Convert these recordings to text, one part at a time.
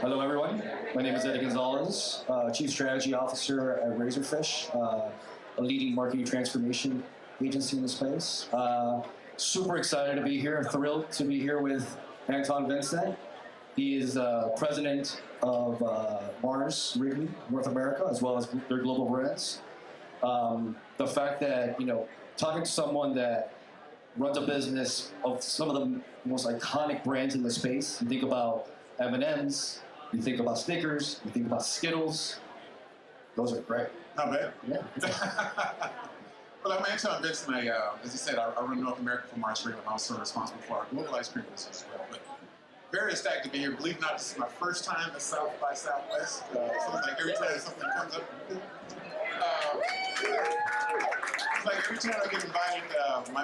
Hello, everyone. My name is Gonzalez, Chief Strategy Officer at Razorfish, a leading marketing transformation agency in the space. Super excited to be here, thrilled to be here with Anton Vincent. He is president of Mars Wrigley, North America, as well as their global brands. The fact that, talking to someone that runs a business of some of the most iconic brands in the space, you think about M&M's, you think about Snickers, you think about Skittles. Those are great. Not bad. Yeah. Well, I'm Anton Vincent. As I said, I run North America for Mars Wrigley. I'm also responsible for our global ice cream business as well. But very ecstatic to be here. Believe it or not, this is my first time at South by Southwest. So it's like every time something comes up, it's like every time I get invited,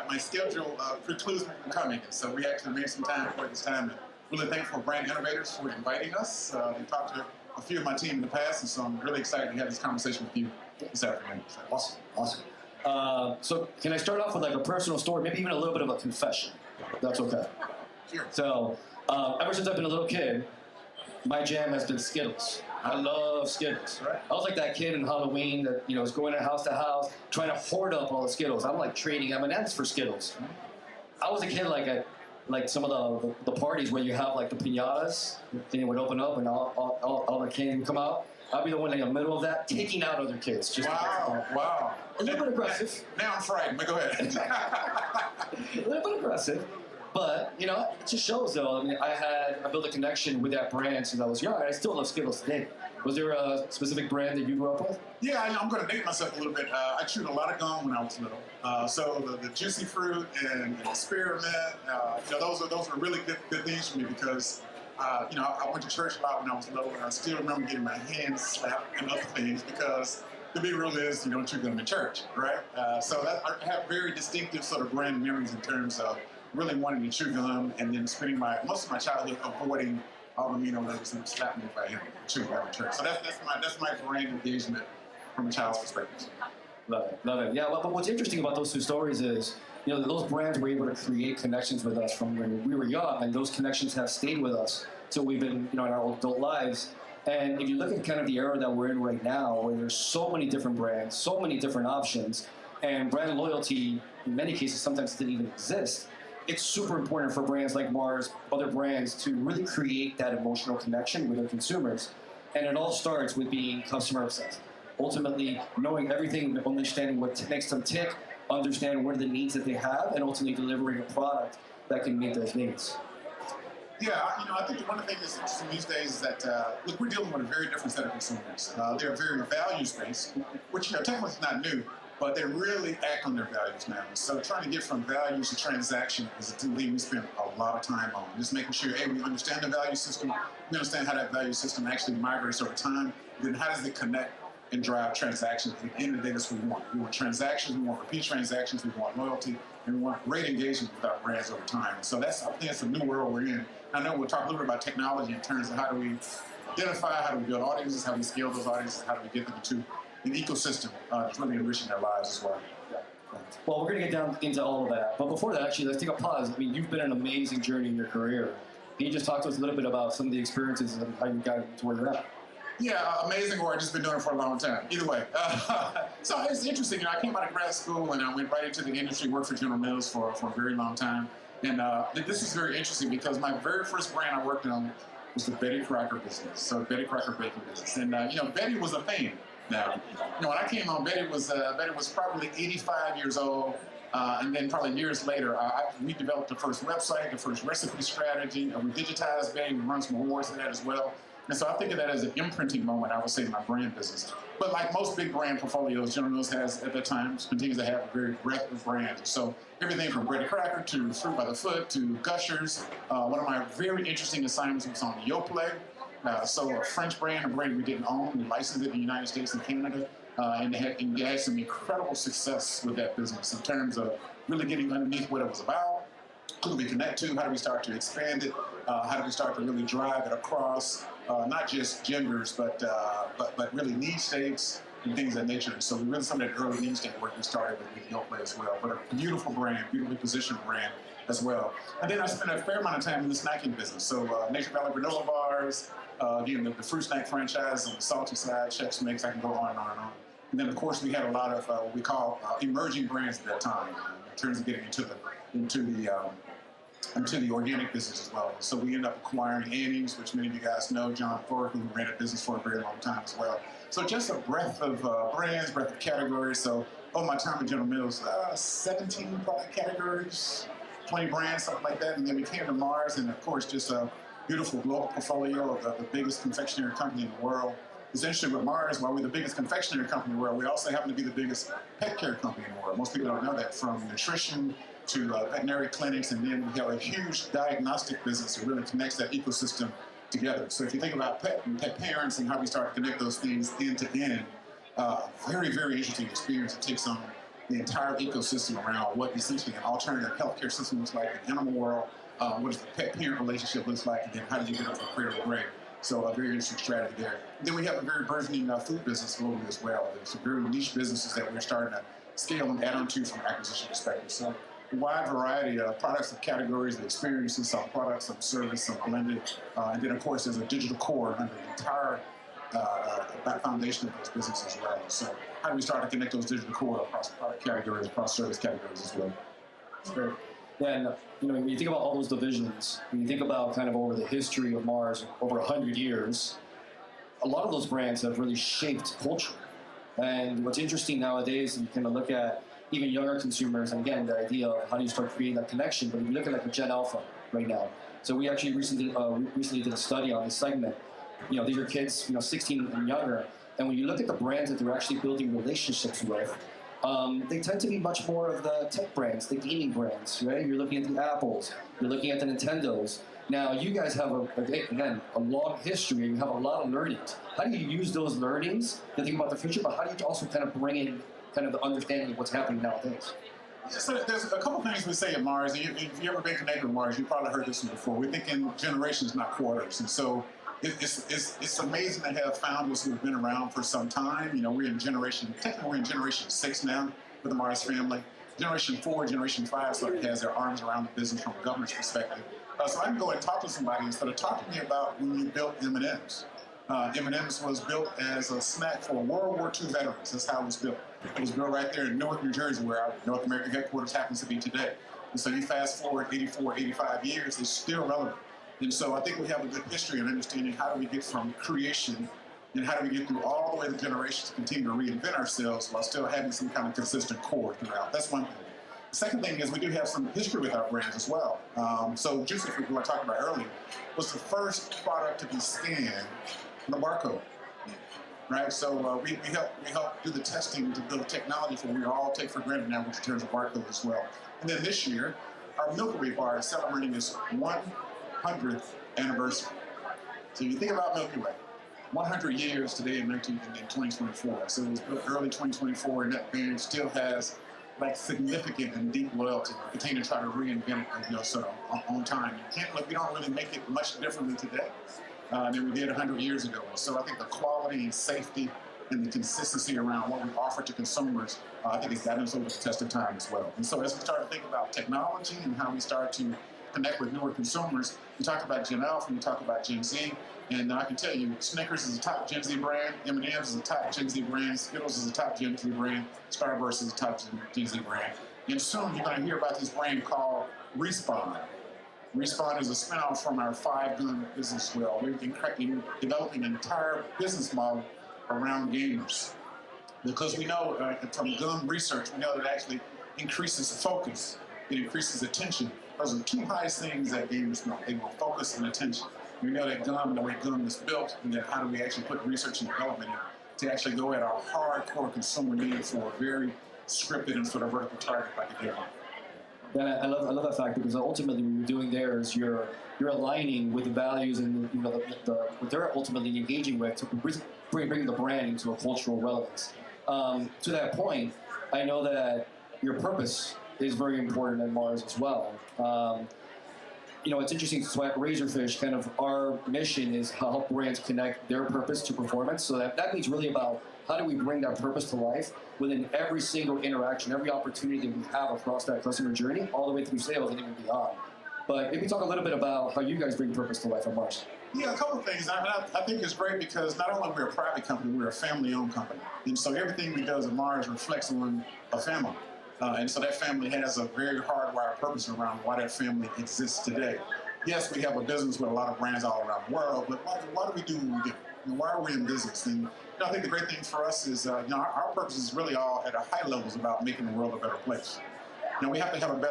my schedule precludes me from coming. So we actually made some time for this time. And really thankful for brand Innovators for inviting us. They talked to a few of my team in the past, and so I'm really excited to have this conversation with you this afternoon. So. Awesome. So can I start off with like a personal story, maybe even a little bit of a confession? That's okay. Sure. So ever since I've been a little kid, my jam has been Skittles. I love Skittles. Right. I was like that kid in Halloween that was going to house, trying to hoard up all the Skittles. I'm like trading M&Ms for Skittles. I was a kid like some of the parties where you have like the piñatas, then it would open up and all the candy would come out. I'd be the one in the middle of that, taking out other kids. Wow. A little bit aggressive. Now I'm frightened, but go ahead. A little bit aggressive. But, it just shows, though. I mean, I built a connection with that brand since I was young, and I still love Skittles today. Was there a specific brand that you grew up with? Yeah, I'm going to date myself a little bit. I chewed a lot of gum when I was little. So the Juicy Fruit and the Spearmint, those are really good things for me because, I went to church a lot when I was little, and I still remember getting my hands slapped and other things because the big rule is you don't chew gum in church, right? So I have very distinctive sort of brand memories in terms of really wanting to chew gum and then spending most of my childhood avoiding all the ladies and slap me if I chew gum in church. So that's my brand engagement from a child's perspective. Love it. Yeah, but what's interesting about those two stories is, those brands were able to create connections with us from when we were young, and those connections have stayed with us till we've been, in our adult lives. And if you look at kind of the era that we're in right now, where there's so many different brands, so many different options, and brand loyalty, in many cases, sometimes didn't even exist, it's super important for brands like Mars, other brands, to really create that emotional connection with their consumers. And it all starts with being customer obsessed. Ultimately, knowing everything, understanding what makes them tick, understanding what are the needs that they have, and ultimately delivering a product that can meet those needs. Yeah, I think one of the things that's interesting these days is that, look, we're dealing with a very different set of consumers. They're very values-based, which, technically is not new, but they really act on their values now. So trying to get from values to transaction is a thing we spend a lot of time on. Just making sure, we understand the value system, we understand how that value system actually migrates over time, then how does it connect and drive transactions. At the end of the day, that's what we want. We want transactions, we want repeat transactions, we want loyalty, and we want great engagement with our brands over time. So I think that's a new world we're in. I know we'll talk a little bit about technology in terms of how do we identify, how do we build audiences, how do we scale those audiences, how do we get them into an ecosystem that's really enriching their lives as well. Well, we're going to get down into all of that. But before that, actually, let's take a pause. I mean, you've been an amazing journey in your career. Can you just talk to us a little bit about some of the experiences and how you got to where you're at? Yeah, amazing, or I've just been doing it for a long time. Either way. So it's interesting. I came out of grad school and I went right into the industry, worked for General Mills for a very long time. And this is very interesting because my very first brand I worked on was the Betty Crocker business, so Betty Crocker baking business. And, Betty was a thing now. When I came on, Betty was probably 85 years old. And then probably years later, we developed the first website, the first recipe strategy. We digitized Betty, we run some awards in that as well. And so I think of that as an imprinting moment, I would say, in my brand business. But like most big brand portfolios, General Mills has, at that time, continues to have a very breadth of brands. So everything from Betty Crocker to Fruit by the Foot to Gushers. One of my very interesting assignments was on Yoplait. So a French brand, a brand we didn't own. We licensed it in the United States and Canada. And they had some incredible success with that business in terms of really getting underneath what it was about. Who do we connect to? How do we start to expand it? How do we start to really drive it across not just genders, but really need states and things of that nature? So we really some of that early need state work we started with Yoplait as well. But a beautiful brand, beautifully positioned brand as well. And then I spent a fair amount of time in the snacking business. So Nature Valley granola bars, again, the fruit snack franchise on the salty side, Chex Mix, I can go on and on and on. And then, of course, we had a lot of what we call emerging brands at that time in terms of getting into the organic business as well. So we ended up acquiring Annie's, which many of you guys know, John Ford, who ran a business for a very long time as well. So just a breadth of brands, breadth of categories. So over my time at General Mills, 17 product categories, 20 brands, something like that. And then we came to Mars, and of course, just a beautiful global portfolio of the biggest confectionery company in the world. It's interesting with Mars, while we're the biggest confectionery company in the world, we also happen to be the biggest pet care company in the world. Most people don't know that, from nutrition to veterinary clinics, and then we have a huge diagnostic business that really connects that ecosystem together. So if you think about pet and pet parents and how we start to connect those things end to end, very, very interesting experience. It takes on the entire ecosystem around what essentially an alternative healthcare system looks like, the animal world, what does the pet-parent relationship looks like, and then how do you get up from cradle to grave. So a very interesting strategy there. Then we have a very burgeoning food business globally as well. There's some very niche businesses that we're starting to scale and add on to from an acquisition perspective. So a wide variety of products and categories, the experiences, some products, some service, some blended. And then, of course, there's a digital core under the entire foundation of those businesses as well. So how do we start to connect those digital core across product categories, across service categories as well? Sure. Yeah, and when you think about all those divisions, when you think about kind of over the history of Mars, over 100 years, a lot of those brands have really shaped culture. And what's interesting nowadays, you kind of look at even younger consumers, and again, the idea of how do you start creating that connection, but if you look at like a Gen Alpha right now. So we actually recently did a study on this segment. These are kids, 16 and younger, and when you look at the brands that they're actually building relationships with, they tend to be much more of the tech brands, the gaming brands, right? You're looking at the Apples, you're looking at the Nintendos. Now, you guys have, a long history, and you have a lot of learnings. How do you use those learnings to think about the future, but how do you also kind of bring in kind of the understanding of what's happening nowadays? Yeah, so there's a couple things we say at Mars. If you've ever been connected with Mars, you've probably heard this one before. We're thinking generations, not quarters. And so it's amazing to have founders who have been around for some time. We're in generation 6 now with the Mars family. Generation 4, Generation 5 sort of has their arms around the business from a governance perspective. So I can go and talk to somebody instead of talking to me about when you built M&M's. M&M's was built as a snack for World War II veterans. That's how it was built. It was built right there in Newark, New Jersey, where our North American headquarters happens to be today. And so you fast forward 84, 85 years, it's still relevant. And so I think we have a good history in understanding how do we get from creation and how do we get through all the way to generations to continue to reinvent ourselves while still having some kind of consistent core throughout. That's one thing. The second thing is we do have some history with our brands as well. So Juicy Fruit, who I talked about earlier, was the first product to be scanned on the barcode. Right, so we help do the testing to build technology for what we all take for granted now, which in terms of barcode as well. And then this year, our Milky Way bar is celebrating its 100th anniversary. So you think about Milky Way, 100 years today in 2024. So it was built early 2024, and that brand still has significant and deep loyalty. We continue to try to reinvent it, sort of on time. We don't really make it much differently today than we did 100 years ago. So I think the quality and safety and the consistency around what we offer to consumers, I think it's gotten us over the test of time as well. And so as we start to think about technology and how we start to connect with newer consumers, we talk about Gen Alpha, we talk about Gen Z, and I can tell you, Snickers is a top Gen Z brand, M&M's is a top Gen Z brand, Skittles is a top Gen Z brand, Starburst is a top Gen Z brand. And soon you're going to hear about this brand called Respawn. Respawn is a spinoff from our 5-gun business well. We've been developing an entire business model around gamers. Because we know from gun research, we know that it actually increases focus, it increases attention. Those are the two highest things that gamers want. They want focus and attention. We know that the way gun is built, and then how do we actually put research and development in to actually go at our hardcore consumer need for a very scripted and sort of vertical target like a gamer. Yeah, I love that fact, because ultimately what you're doing there is you're aligning with the values and what they're ultimately engaging with to bring the brand into a cultural relevance. To that point, I know that your purpose is very important at Mars as well. It's interesting. So at Razorfish, kind of our mission is help brands connect their purpose to performance. So that means really about how do we bring that purpose to life within every single interaction, every opportunity that we have across that customer journey, all the way through sales and even beyond. But maybe talk a little bit about how you guys bring purpose to life at Mars. Yeah, a couple of things. I think it's great because not only we're a private company, we're a family-owned company. And so everything we do at Mars reflects on a family. And so that family has a very hardwired purpose around why that family exists today. Yes, we have a business with a lot of brands all around the world, but why do we do what we do? Why are we in business? And I think the great thing for us is our purpose is really all at a high level is about making the world a better place. We have to have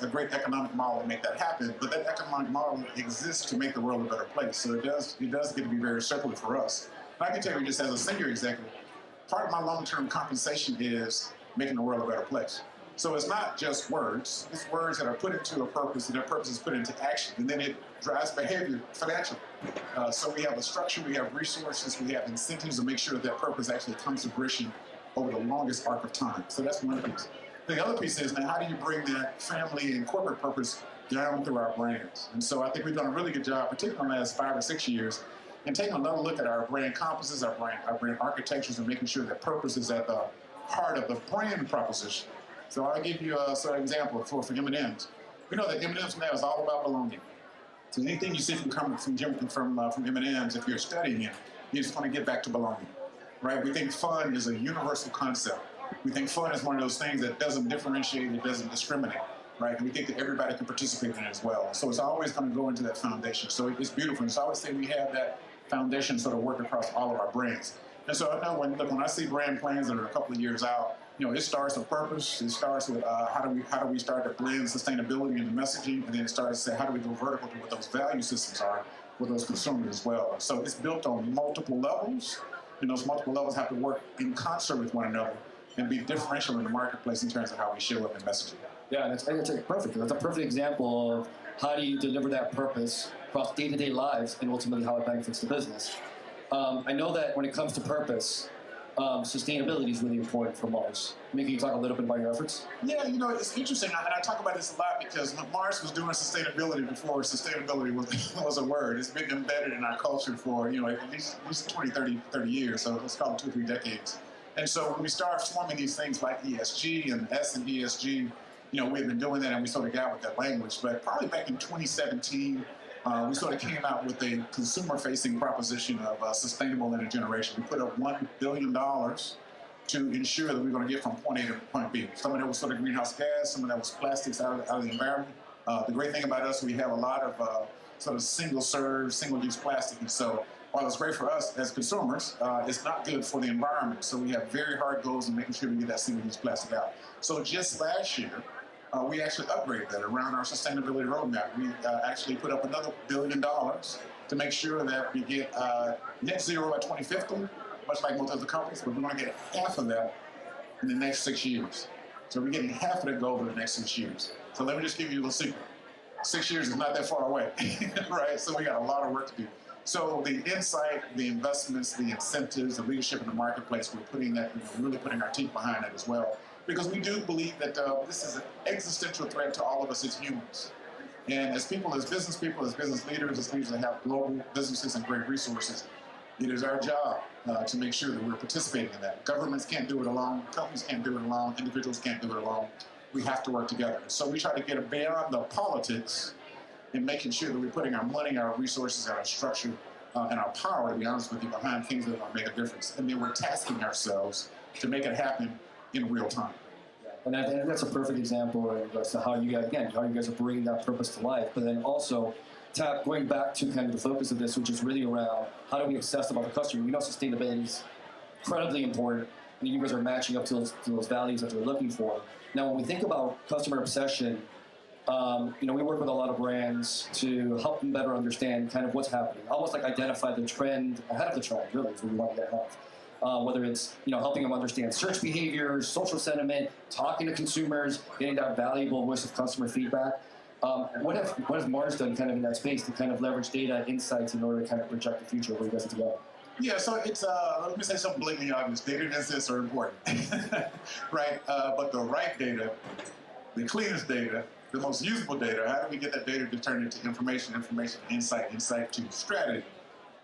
a great economic model to make that happen, but that economic model exists to make the world a better place. So it does get to be very circular for us. And I can tell you just as a senior executive, part of my long-term compensation is making the world a better place. So it's not just words. It's words that are put into a purpose, and that purpose is put into action, and then it drives behavior financially. So we have a structure, we have resources, we have incentives to make sure that purpose actually comes to fruition over the longest arc of time. So that's one piece. The other piece is, now, how do you bring that family and corporate purpose down through our brands? And so I think we've done a really good job, particularly in the last 5 or 6 years, in taking another look at our brand compasses, our brand architectures, and making sure that purpose is at the heart of the brand proposition. So I'll give you an example for M&M's. We know that M&M's now is all about belonging. So anything you see from M&M's, if you're studying it, you just want to get back to belonging, right? We think fun is a universal concept. We think fun is one of those things that doesn't differentiate, it doesn't discriminate, right? And we think that everybody can participate in it as well. So it's always going to go into that foundation. So it's beautiful. And so I always say we have that foundation sort of work across all of our brands. And so I know when I see brand plans that are a couple of years out, it starts with purpose. It starts with how do we start to blend sustainability into messaging, and then it starts to say how do we go vertical to what those value systems are with those consumers as well. So it's built on multiple levels, and those multiple levels have to work in concert with one another and be differential in the marketplace in terms of how we show up in messaging. Yeah, that's perfect. That's a perfect example of how do you deliver that purpose across day-to-day lives and ultimately how it benefits the business. I know that when it comes to purpose, sustainability is really important for Mars. Can you talk a little bit about your efforts? Yeah, it's interesting, and I talk about this a lot because Mars was doing sustainability before sustainability was a word. It's been embedded in our culture for at least 20, 30 years, so let's call it 2 or 3 decades. And so when we started forming these things like ESG and S and ESG, we've been doing that and we sort of got with that language. But probably back in 2017, we sort of came out with a consumer-facing proposition of sustainable intergeneration. We put up $1 billion to ensure that we're going to get from point A to point B. Some of that was sort of greenhouse gas, some of that was plastics out of the environment. The great thing about us, we have a lot of sort of single-serve, single-use plastic. And so while it's great for us as consumers, it's not good for the environment. So we have very hard goals in making sure we get that single-use plastic out. So just last year, we actually upgraded that around our sustainability roadmap. We actually put up another $1 billion to make sure that we get net zero by 2050, much like most other companies, but we want to get half of that in the next 6 years. So we're getting half of that goal in the next 6 years. So let me just give you a little secret. 6 years is not that far away, right? So we got a lot of work to do. So the insight, the investments, the incentives, the leadership in the marketplace, we're putting that, really putting our teeth behind it as well. Because we do believe that this is an existential threat to all of us as humans. And as people, as business leaders, as leaders that have global businesses and great resources, it is our job to make sure that we're participating in that. Governments can't do it alone. Companies can't do it alone. Individuals can't do it alone. We have to work together. So we try to get beyond the politics and making sure that we're putting our money, our resources, our structure, and our power, to be honest with you, behind things that will make a difference. And then we're tasking ourselves to make it happen in real time. And I think that's a perfect example as to how you guys are bringing that purpose to life. But then also, going back to kind of the focus of this, which is really around how do we obsess about the customer. We know sustainability is incredibly important, and you guys are matching up to those values that they're looking for. Now, when we think about customer obsession, we work with a lot of brands to help them better understand kind of what's happening, almost like identify the trend ahead of the trend, really, is what we want to get ahead of. Whether it's helping them understand search behaviors, social sentiment, talking to consumers, getting that valuable voice of customer feedback. What has Mars done kind of in that space to kind of leverage data insights in order to kind of project the future where you guys are to go? Yeah, so it's, let me say something blatantly obvious. Data and insights are important, right? But the right data, the cleanest data, the most usable data, how do we get that data to turn into information, insight to strategy?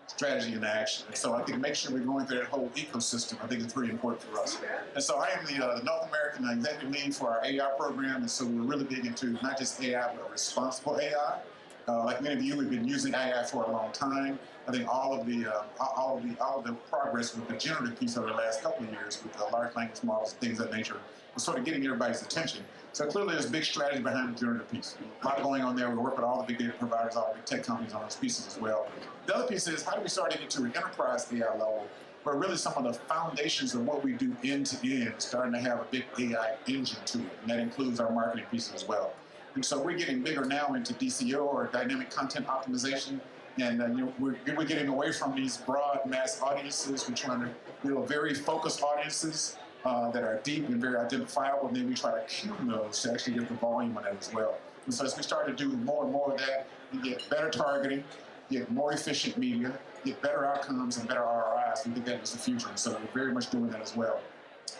strategy and action. And so I think make sure we're going through that whole ecosystem, I think it's really important for us. And so I am the North American executive lead for our AI program, and so we're really big into not just AI, but responsible AI. Like many of you, we've been using AI for a long time. I think all of the progress with the generative piece over the last couple of years with the large language models and things of that nature was sort of getting everybody's attention. So clearly there's a big strategy behind the generative piece. A lot going on there. We work with all the big data providers, all the big tech companies on those pieces as well. The other piece is how do we start to get to an enterprise AI level where really some of the foundations of what we do end to end is starting to have a big AI engine to it, and that includes our marketing pieces as well. And so we're getting bigger now into DCO, or dynamic content optimization, and we're getting away from these broad mass audiences. We're trying to build very focused audiences that are deep and very identifiable, and then we try to tune those to actually get the volume on that as well. And so as we start to do more and more of that, we get better targeting, get more efficient media, get better outcomes and better ROIs. We think that is the future, and so we're very much doing that as well.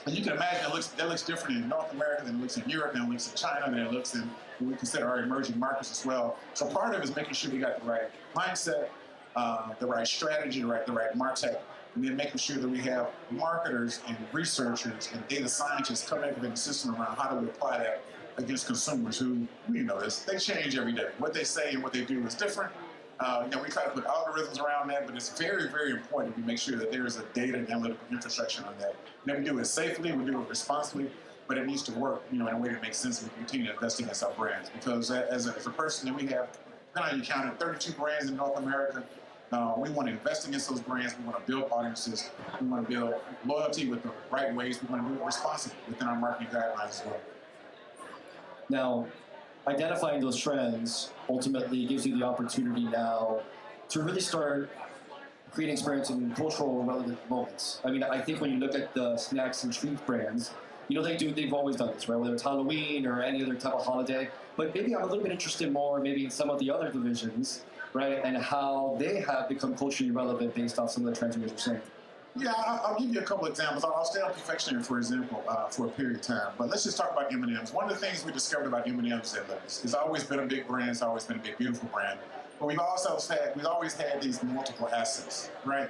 And you can imagine that looks different in North America than it looks in Europe, than it looks in China, than it looks in what we consider our emerging markets as well. So part of it is making sure we got the right mindset, the right strategy, the right MarTech, and then making sure that we have marketers and researchers and data scientists coming up with a system around how do we apply that against consumers who, you know this, they change every day. What they say and what they do is different. We try to put algorithms around that, but it's very, very important we make sure that there is a data and analytical infrastructure on that. And then we do it safely, we do it responsibly, but it needs to work, in a way that makes sense, and we continue to invest in our brands. Because as a person, we have, you counted 32 brands in North America. We want to invest against those brands. We want to build audiences. We want to build loyalty with the right ways. We want to do it responsibly within our marketing guidelines as well. Now, identifying those trends ultimately gives you the opportunity now to really start creating experience in cultural relevant moments. I mean, I think when you look at the snacks and treat brands, they've always done this, right? Whether it's Halloween or any other type of holiday. But maybe I'm a little bit interested more maybe in some of the other divisions, right? And how they have become culturally relevant based off some of the trends you guys are saying. Yeah, I'll give you a couple examples. I'll stay on confectionery, for example, for a period of time. But let's just talk about M&M's. One of the things we discovered about M&M's at Lamberts, it's always been a big brand. It's always been a big, beautiful brand. But we've always had these multiple assets, right?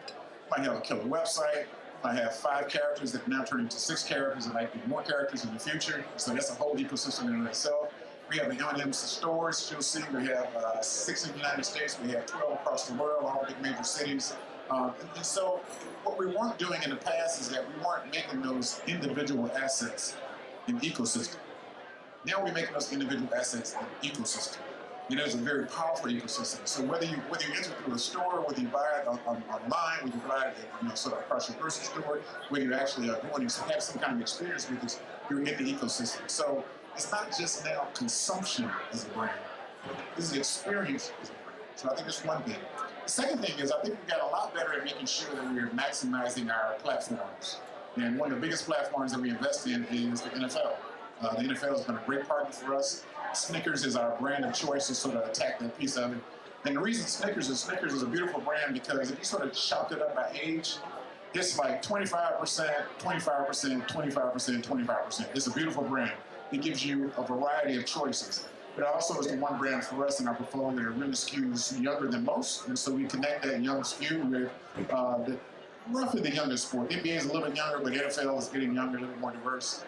We might have a killer website. We might have 5 characters that now turn into 6 characters. There might be more characters in the future. So that's a whole ecosystem in itself. We have the M&M's stores. You'll see we have 6 in the United States. We have 12 across the world, all big major cities. And so what we weren't doing in the past is that we weren't making those individual assets an ecosystem. Now we're making those individual assets an ecosystem. It's a very powerful ecosystem. So whether you enter through a store, whether you buy it online, whether you buy it sort of across your grocery store, whether you actually are going to have some kind of experience with it, you're in the ecosystem. So it's not just now consumption as a brand. This is experience as a brand. So I think that's one thing. The second thing is I think we got a lot better at making sure that we're maximizing our platforms. And one of the biggest platforms that we invest in is the NFL. The NFL has been a great partner for us. Snickers is our brand of choice to sort of attack that piece of it. And the reason Snickers is a beautiful brand because if you sort of chop it up by age, it's like 25%, 25%, 25%, 25%. It's a beautiful brand. It gives you a variety of choices. But it also is the one brand for us in our portfolio that really skews younger than most. And so we connect that young skew with roughly the youngest sport. NBA is a little bit younger, but NFL is getting younger, a little bit more diverse.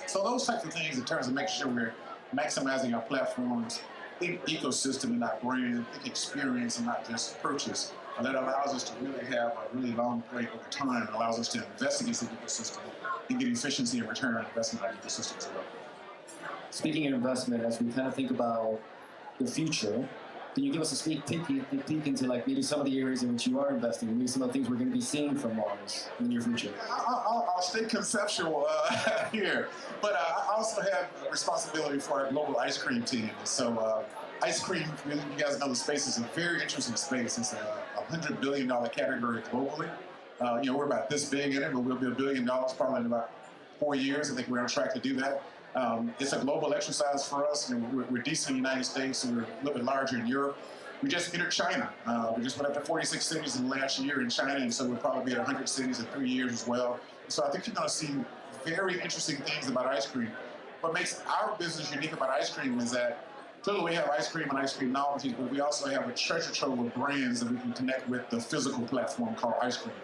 So those types of things in terms of making sure we're maximizing our platforms, think ecosystem and not brand, think experience and not just purchase. And that allows us to really have a really long play over time. It allows us to invest against the ecosystem and get efficiency and return on investment on ecosystems as well. Speaking of investment, as we kind of think about the future, can you give us a sneak peek into like maybe some of the areas in which you are investing, maybe some of the things we're going to be seeing from Mars in the near future? I'll stay conceptual here, but I also have a responsibility for our global ice cream team. So ice cream, you guys know the space is a very interesting space. It's a $100 billion category globally. We're about this big in it, but we'll be $1 billion probably in about 4 years. I think we're on track to do that. It's a global exercise for us. We're decent in the United States, and we're a little bit larger in Europe. We just entered China. We just went up to 46 cities in the last year in China, and so we'll probably be at 100 cities in 3 years as well. So I think you're going to see very interesting things about ice cream. What makes our business unique about ice cream is that clearly we have ice cream and ice cream novelties, but we also have a treasure trove of brands that we can connect with the physical platform called ice cream.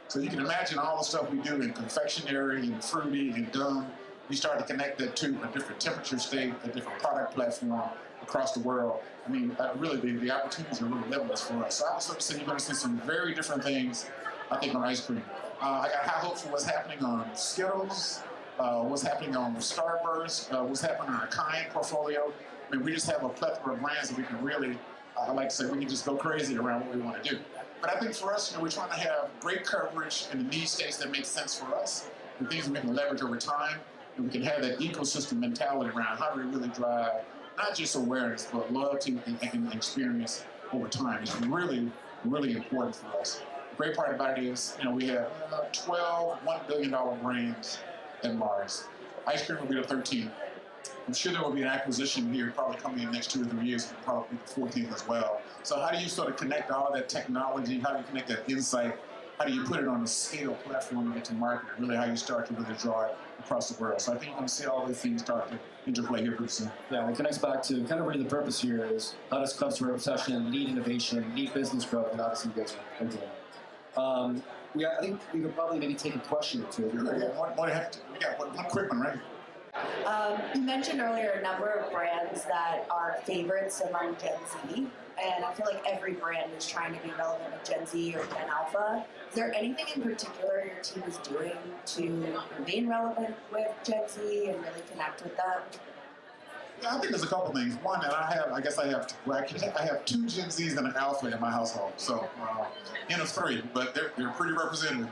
So you can imagine all the stuff we do in confectionery and fruity and gum. We start to connect that to a different temperature state, a different product platform across the world. I mean, really, the opportunities are really limitless for us. So I was saying you're going to see some very different things, I think, on ice cream. I got high hopes for what's happening on Skittles, what's happening on Starburst, what's happening on the Kind portfolio. I mean, we just have a plethora of brands that we can really, I like to say, we can just go crazy around what we want to do. But I think for us, we're trying to have great coverage in the need states that make sense for us, and things that we can leverage over time, and we can have that ecosystem mentality around how do we really drive not just awareness, but loyalty and experience over time. It's really, really important for us. The great part about it is, we have 12 $1 billion brands at Mars. Ice cream will be the 13th. I'm sure there will be an acquisition here probably coming in the next 2 or 3 years, probably the 14th as well. So how do you sort of connect all that technology? How do you connect that insight? How do you put it on a scale platform to get to market? And really how you start to really draw it across the world. So I think you're going to see all these things start to interplay here pretty soon. Yeah, it connects back to kind of really the purpose here is how does customer obsession lead innovation, lead business growth, and obviously you guys are doing it. Yeah, I think we could probably maybe take a question or two. We got one quick one, right? You mentioned earlier a number of brands that are favorites among Gen Z, and I feel like every brand is trying to be relevant with Gen Z or Gen Alpha. Is there anything in particular your team is doing to remain relevant with Gen Z and really connect with them? Yeah, I think there's a couple things. One, and I have 2 Gen Zs and an Alpha in my household, so in of 3, but they're pretty representative.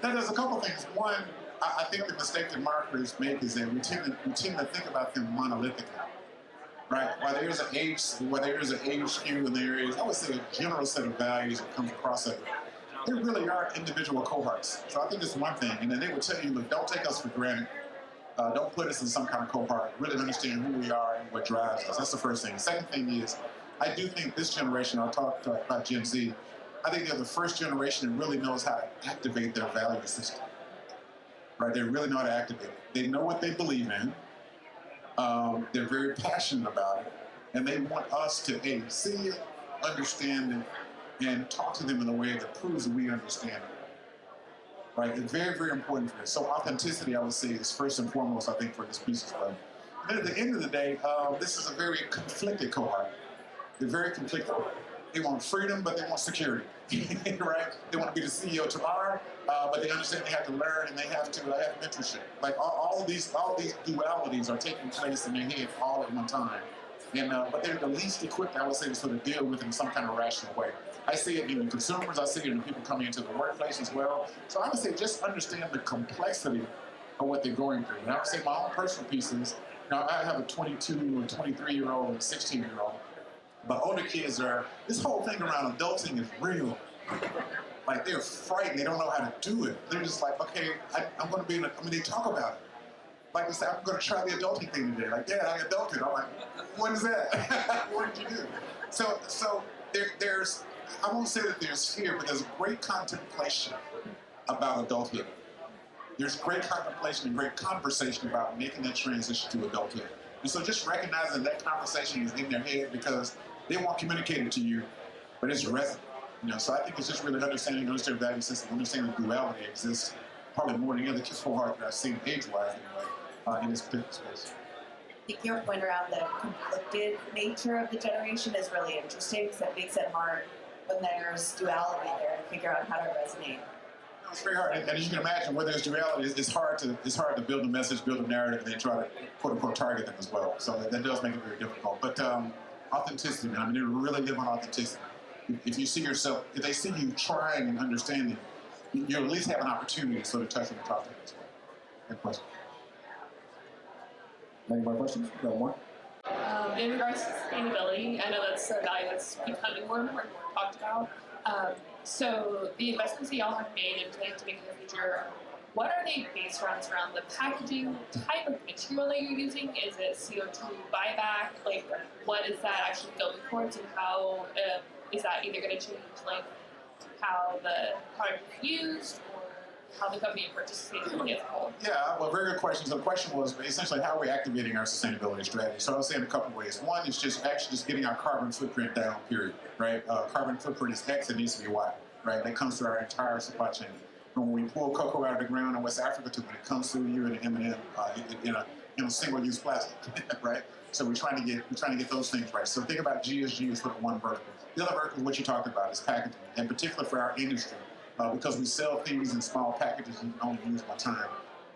Then there's a couple things. One, I think the mistake that marketers make is that we tend to think about them monolithically, right? While there is an age skew and there is, I would say, a general set of values that comes across it, there really are individual cohorts. So I think it's one thing, and then they would tell you, look, don't take us for granted. Don't put us in some kind of cohort. Really understand who we are and what drives us. That's the first thing. The second thing is, I do think this generation, I'll talk about Gen Z, I think they're the first generation that really knows how to activate their value system. Right? They really know how to activate it. They know what they believe in. They're very passionate about it. And they want us to, see it, understand it, and talk to them in a way that proves that we understand it. Right? It's very, very important for this. So authenticity, I would say, is first and foremost, I think, for this piece as well. And then at the end of the day, this is a very conflicted cohort. They're very conflicted. They want freedom, but they want security, right? They want to be the CEO tomorrow, but they understand they have to learn and they have to have mentorship. Like all these dualities are taking place in their head all at one time. And but they're the least equipped, I would say, to sort of deal with it in some kind of rational way. I see it in consumers, I see it in people coming into the workplace as well. So I would say just understand the complexity of what they're going through. And I would say my own personal pieces, I have a 22 and 23-year-old and a 16-year-old. But older kids this whole thing around adulting is real. Like, they're frightened. They don't know how to do it. They're just like, okay, I'm going to be they talk about it. Like they say, I'm going to try the adulting thing today. Like, Dad, I adulted. I'm like, what is that? What did you do? So there's, I won't say that there's fear, but there's great contemplation about adulthood. There's great contemplation and great conversation about making that transition to adulthood. And so just recognizing that conversation is in their head because they won't communicate it to you, but it's resonant. So I think it's just really understanding their value system, understanding the duality exists probably more than any other cohort that I've seen age-wise anyway, in this particular space. I think your point around the conflicted nature of the generation is really interesting because it makes it hard when there's duality there to figure out how to resonate. It's very hard, and as you can imagine, where there's duality, it's hard to build a message, build a narrative, and then try to quote unquote target them as well. So that does make it very difficult. But authenticity, man. I mean, they really live on authenticity. If you see yourself, if they see you trying and understanding, you'll at least have an opportunity to sort of touch them and talk to them as well. Good question. Any more questions? No more? In regards to sustainability, I know that's a value that's becoming more and more talked about. So the investments that y'all have made and plan to make in the future, what are they based around the packaging, type of material that you're using? Is it CO2 buyback? Like, what is that actually going towards, and how is that either going to change, like, how the product is used, or how the company approaches sustainability as a whole? Yeah, well, very good question. So the question was essentially how are we activating our sustainability strategy? So I would say in a couple of ways. One is just getting our carbon footprint down, period, right? Carbon footprint is X, it needs to be Y, right? That comes through our entire supply chain. From when we pull cocoa out of the ground in West Africa to when it comes through you in an M&M in a single-use plastic, right? So we're trying to get those things right. So think about GSG as sort of one vertical. The other vertical, what you talked about, is packaging, in particular for our industry. Because we sell things in small packages and you can only use one time,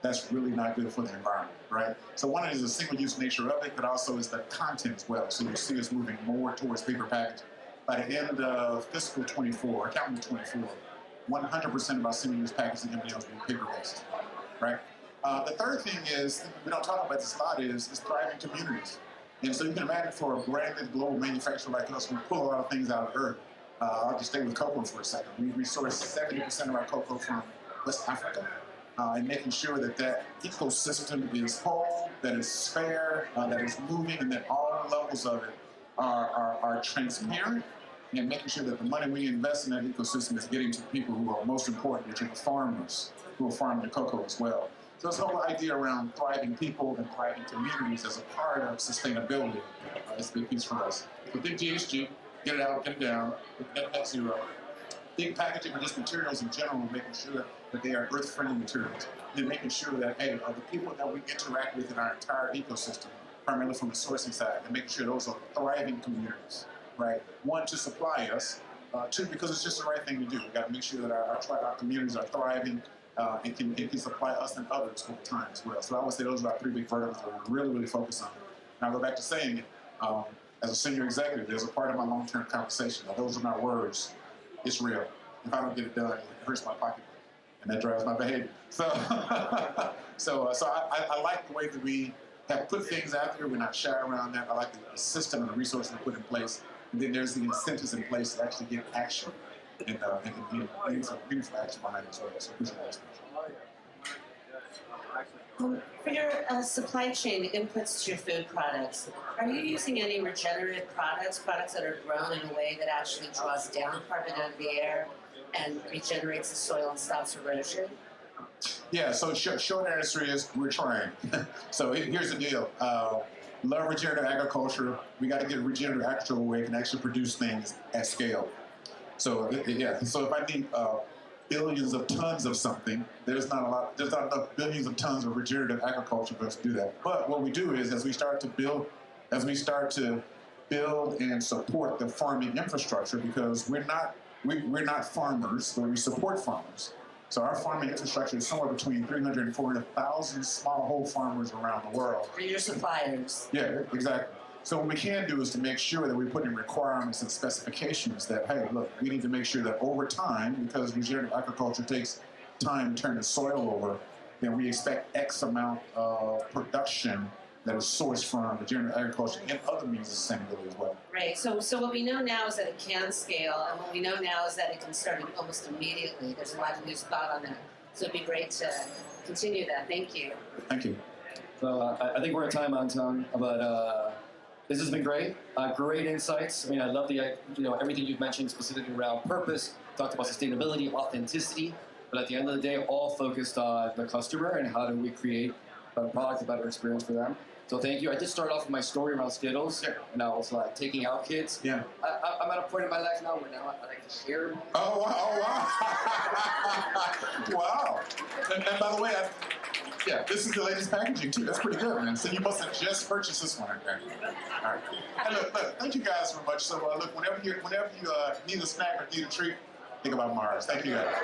that's really not good for the environment, right? So one is the single-use nature of it, but also is the content as well. So you see us moving more towards paper packaging. By the end of fiscal 24, or calendar 24, 100% of our single-use packaging M&Ms will be paper-based, right? The third thing is, we don't talk about this a lot, is thriving communities. And so you can imagine for a branded global manufacturer like us, we pull a lot of things out of earth. I'll just stay with cocoa for a second. We source 70% of our cocoa from West Africa, and making sure that that ecosystem is whole, that it's fair, that it's moving, and that all levels of it are transparent, and making sure that the money we invest in that ecosystem is getting to the people who are most important, which are the farmers who are farming the cocoa as well. So this whole idea around thriving people and thriving communities as a part of sustainability is a big piece for us. So think GHG. Get it out, get it down, net zero. Big packaging or just materials in general, making sure that they are earth-friendly materials. And making sure that, hey, the people that we interact with in our entire ecosystem, primarily from the sourcing side, and making sure those are thriving communities, right? One, to supply us. Two, because it's just the right thing to do. We've got to make sure that our communities are thriving and can supply us and others over time as well. So I would say those are our three big verticals that we're really, really focused on. And I'll go back to saying it. As a senior executive, there's a part of my long-term compensation. Now, those are not words. It's real. If I don't get it done, it hurts my pocketbook, and that drives my behavior. So, I like the way that we have put things out there. We're not shy around that. I like the system and the resources we put in place, and then there's the incentives in place to actually get action and meaningful action behind it as well. So appreciate that. For your supply chain inputs to your food products, are you using any regenerative products that are grown in a way that actually draws down carbon out of the air and regenerates the soil and stops erosion? Yeah, so short answer is we're trying. So here's the deal. Love regenerative agriculture. We got to get regenerative agriculture where we can actually produce things at scale. So so if I need billions of tons of something, there's not enough billions of tons of regenerative agriculture for us to do that. But what we do is, as we start to build and support the farming infrastructure, because we're not farmers, but we support farmers. So our farming infrastructure is somewhere between 300 and 400,000 smallhold farmers around the world. For your suppliers. Yeah, exactly. So what we can do is to make sure that we put in requirements and specifications that, hey, look, we need to make sure that over time, because regenerative agriculture takes time to turn the soil over, then we expect X amount of production that is sourced from regenerative agriculture and other means of sustainability as well. Right. So what we know now is that it can scale, and what we know now is that it can start almost immediately. There's a lot of news thought on that. So it'd be great to continue that. Thank you. Thank you. So I think we're at time, Anton, but this has been great. Great insights. I mean, I love the everything you've mentioned specifically around purpose. Talked about sustainability, authenticity, but at the end of the day, all focused on the customer and how do we create a better product, a better experience for them. So thank you. I did start off with my story around Skittles, and I was like taking out kids. Yeah. I'm at a point in my life now where now I like to share. Oh wow! Wow. And by the way, this is the latest packaging too. That's pretty good, man. So you must have just purchased this one, okay? All right. And look, thank you guys so much. So look, whenever you need a snack or need a treat, think about Mars. Thank you guys.